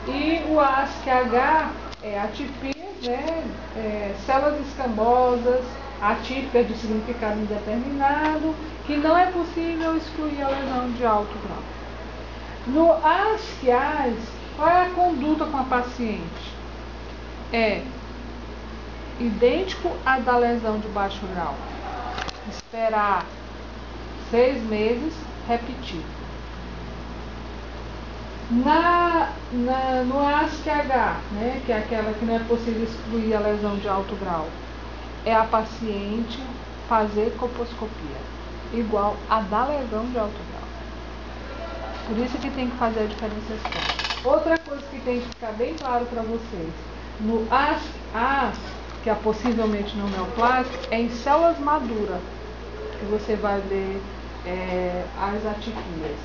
E o ASCH é atipias, né? Células escamosas, atípicas de significado indeterminado, que não é possível excluir a lesão de alto grau. No ASCIAS, qual é a conduta com a paciente? É idêntico à da lesão de baixo grau. Esperar 6 meses, repetir. No ASCH, né, que é aquela que não é possível excluir a lesão de alto grau, é a paciente fazer colposcopia, igual a da lesão de alto grau. Por isso que tem que fazer a diferenciação. Outra coisa que tem que ficar bem claro para vocês, no ASC, que é possivelmente não neoplásico, é em células maduras que você vai ver as atipias.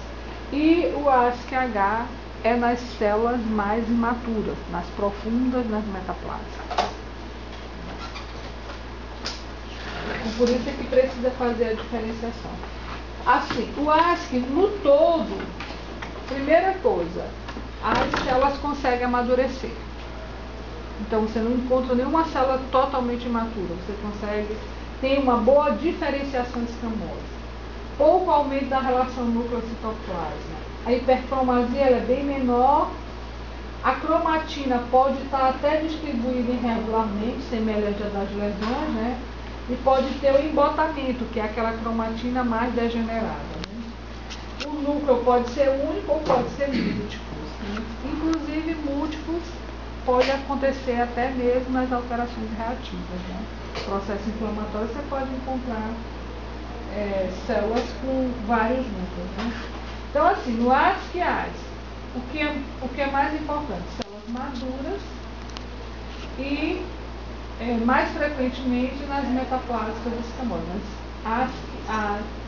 E o ASCH é nas células mais imaturas, nas profundas, nas metaplásicas. Por isso é que precisa fazer a diferenciação. Assim, o ASC no todo, primeira coisa, as células conseguem amadurecer. Então você não encontra nenhuma célula totalmente imatura, você consegue ter uma boa diferenciação escamosa. Pouco aumento da relação núcleo-citoplasma. A hipercromasia ela é bem menor. A cromatina pode estar até distribuída irregularmente, semelhante à das lesões, né? E pode ter o embotamento, que é aquela cromatina mais degenerada. Né? O núcleo pode ser único ou pode ser múltiplo. Né? Inclusive, múltiplos pode acontecer até mesmo nas alterações reativas. Né? Processo inflamatório você pode encontrar células com vários núcleos. Né? Então, assim, no ASCIAS, o que é mais importante? Células maduras e, mais frequentemente, nas metaplásicas escamosas.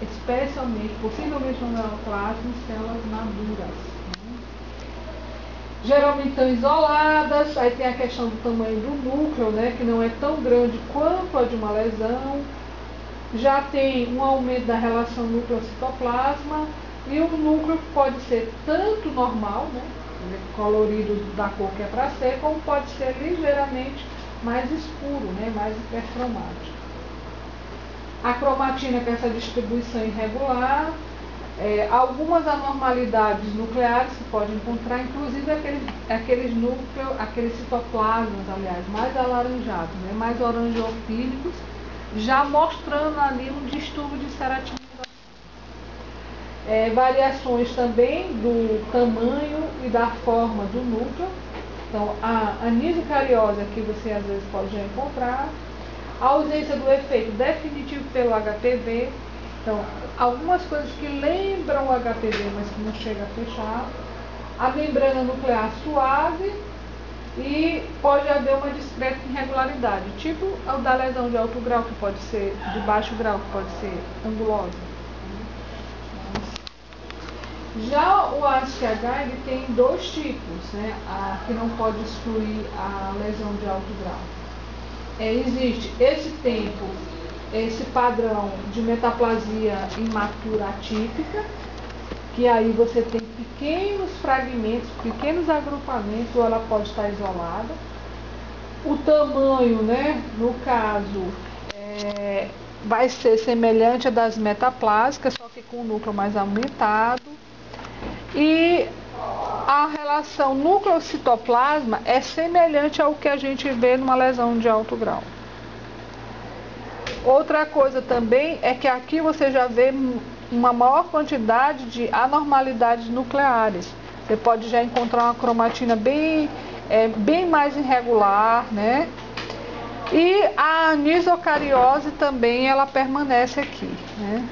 Especialmente, possivelmente no neoplasma, células maduras. Né? Geralmente estão isoladas, aí tem a questão do tamanho do núcleo, né, que não é tão grande quanto a de uma lesão. Já tem um aumento da relação núcleo-citoplasma e o núcleo pode ser tanto normal, né, colorido da cor que é para ser, como pode ser ligeiramente mais escuro, né, mais hipercromático. A cromatina, que é essa distribuição irregular, algumas anormalidades nucleares se pode encontrar, inclusive aqueles citoplasmas, aliás, mais alaranjados, né, mais orangeofílicos, já mostrando ali um distúrbio de ceratinização. Variações também do tamanho e da forma do núcleo. Então, a anisocariose aqui você às vezes pode já encontrar. A ausência do efeito definitivo pelo HPV. Então, algumas coisas que lembram o HPV, mas que não chega a fechar. A membrana nuclear suave. E pode haver uma discreta irregularidade, tipo o da lesão de alto grau, que pode ser de baixo grau, que pode ser angulosa. Já o ASCH ele tem 2 tipos, né, que não pode excluir a lesão de alto grau. Existe esse padrão de metaplasia imatura atípica, que aí você tem pequenos fragmentos, pequenos agrupamentos, ou ela pode estar isolada. O tamanho, né, no caso, vai ser semelhante à das metaplásicas, só que com o núcleo mais aumentado. E a relação núcleo-citoplasma é semelhante ao que a gente vê numa lesão de alto grau. Outra coisa também é que aqui você já vê uma maior quantidade de anormalidades nucleares. Você pode já encontrar uma cromatina bem mais irregular, né? E a anisocariose também ela permanece aqui, né?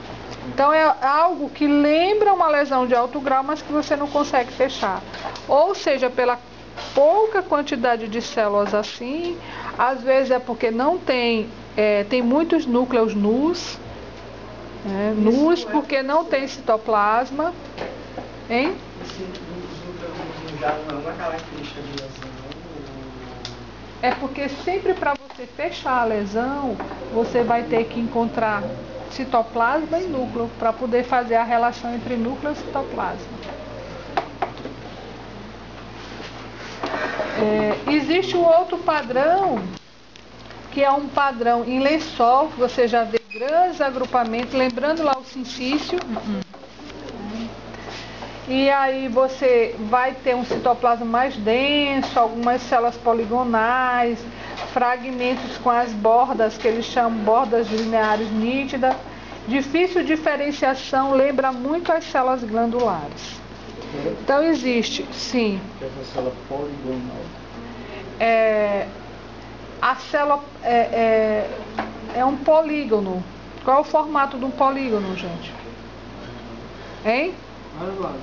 Então é algo que lembra uma lesão de alto grau, mas que você não consegue fechar. Ou seja, pela pouca quantidade de células assim, às vezes é porque não tem muitos núcleos nus, nus porque não tem citoplasma, hein? Esse núcleo já não é uma característica de lesão? É porque sempre para você fechar a lesão, você vai ter que encontrar citoplasma e núcleo para poder fazer a relação entre núcleo e citoplasma. Existe um outro padrão, que é um padrão em lençol, que você já vê grandes agrupamentos, lembrando lá o sincício. E aí você vai ter um citoplasma mais denso, algumas células poligonais, fragmentos com as bordas, que eles chamam bordas lineares nítidas. Difícil diferenciação, lembra muito as células glandulares. Então existe, sim. Essa célula poligonal. A célula é um polígono. Qual é o formato de um polígono, gente? Hein? Vários lados.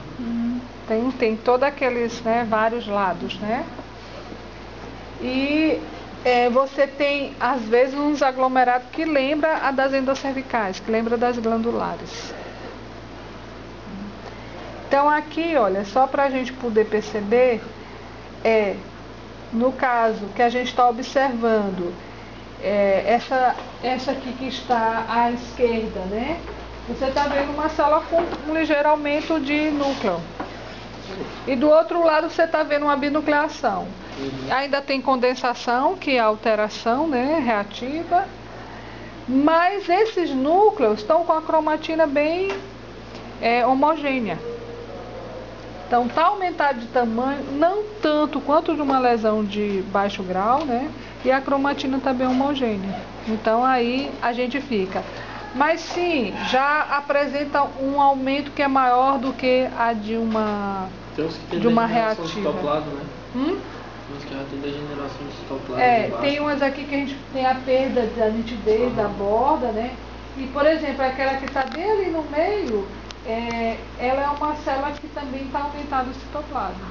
Tem todos aqueles, né, vários lados, né? E você tem, às vezes, uns aglomerados que lembra a das endocervicais, que lembra das glandulares. Então aqui, olha, só para a gente poder perceber, no caso que a gente está observando, essa aqui que está à esquerda, né? Você está vendo uma célula com um ligeiro aumento de núcleo. E do outro lado você está vendo uma binucleação. Ainda tem condensação, que é a alteração, né, reativa. Mas esses núcleos estão com a cromatina bem homogênea. Então está aumentado de tamanho, não tanto quanto de uma lesão de baixo grau, né? E a cromatina está bem homogênea. Então aí a gente fica. Mas sim, já apresenta um aumento que é maior do que a de uma reativa. Citoplasma, né? Uns que já tem degeneração de citoplasma. Tem umas aqui que a gente tem a perda da nitidez da borda, né? E, por exemplo, aquela que está bem ali no meio, ela é uma célula que também está aumentado o citoplasma.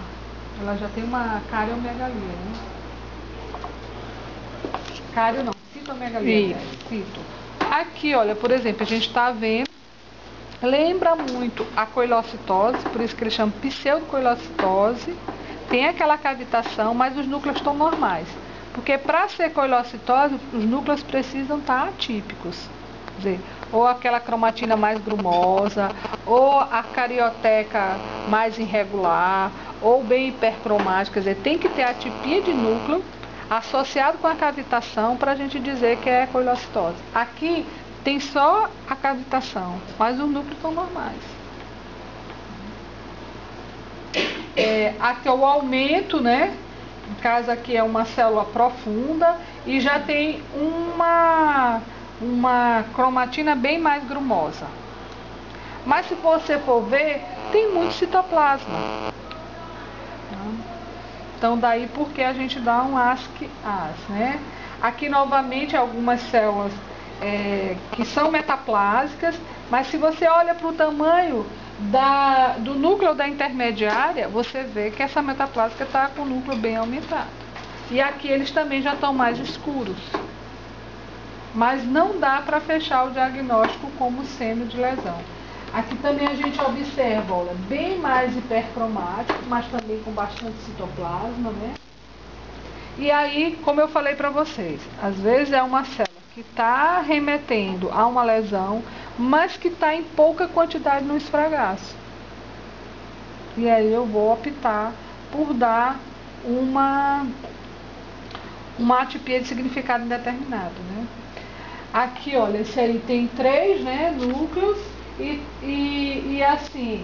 Ela já tem uma cariomegalia, né? Cário não, citomegalia. Cito. Aqui, olha, por exemplo, a gente está vendo, lembra muito a coilocitose, por isso que eles chamam pseudocoilocitose. Tem aquela cavitação, mas os núcleos estão normais. Porque para ser coilocitose, os núcleos precisam estar atípicos. Quer dizer, ou aquela cromatina mais grumosa, ou a carioteca mais irregular, ou bem hipercromática. Quer dizer, tem que ter atipia de núcleo associado com a cavitação para a gente dizer que é coilocitose. Aqui tem só a cavitação, mas os núcleos estão normais. Aqui é o aumento, né? No caso aqui é uma célula profunda e já tem uma cromatina bem mais grumosa. Mas se você for ver, tem muito citoplasma. Então daí porque a gente dá um ASC-AS, né? Aqui novamente algumas células que são metaplásicas, mas se você olha para o tamanho do núcleo da intermediária, você vê que essa metaplásica está com o núcleo bem aumentado. E aqui eles também já estão mais escuros. Mas não dá para fechar o diagnóstico como seno de lesão. Aqui também a gente observa, olha, bem mais hipercromático, mas também com bastante citoplasma, né? E aí, como eu falei para vocês, às vezes é uma célula que está remetendo a uma lesão, mas que está em pouca quantidade no esfregaço. E aí eu vou optar por dar uma atipia de significado indeterminado, né? Aqui, olha, esse aí tem 3, né, núcleos e assim,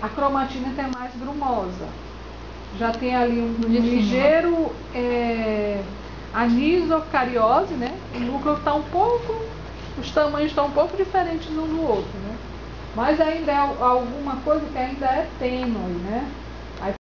a cromatina é mais grumosa. Já tem ali um ligeiro anisocariose, né? O núcleo está um pouco, os tamanhos estão um pouco diferentes um do outro, né? Mas ainda é alguma coisa que ainda é tênue, né?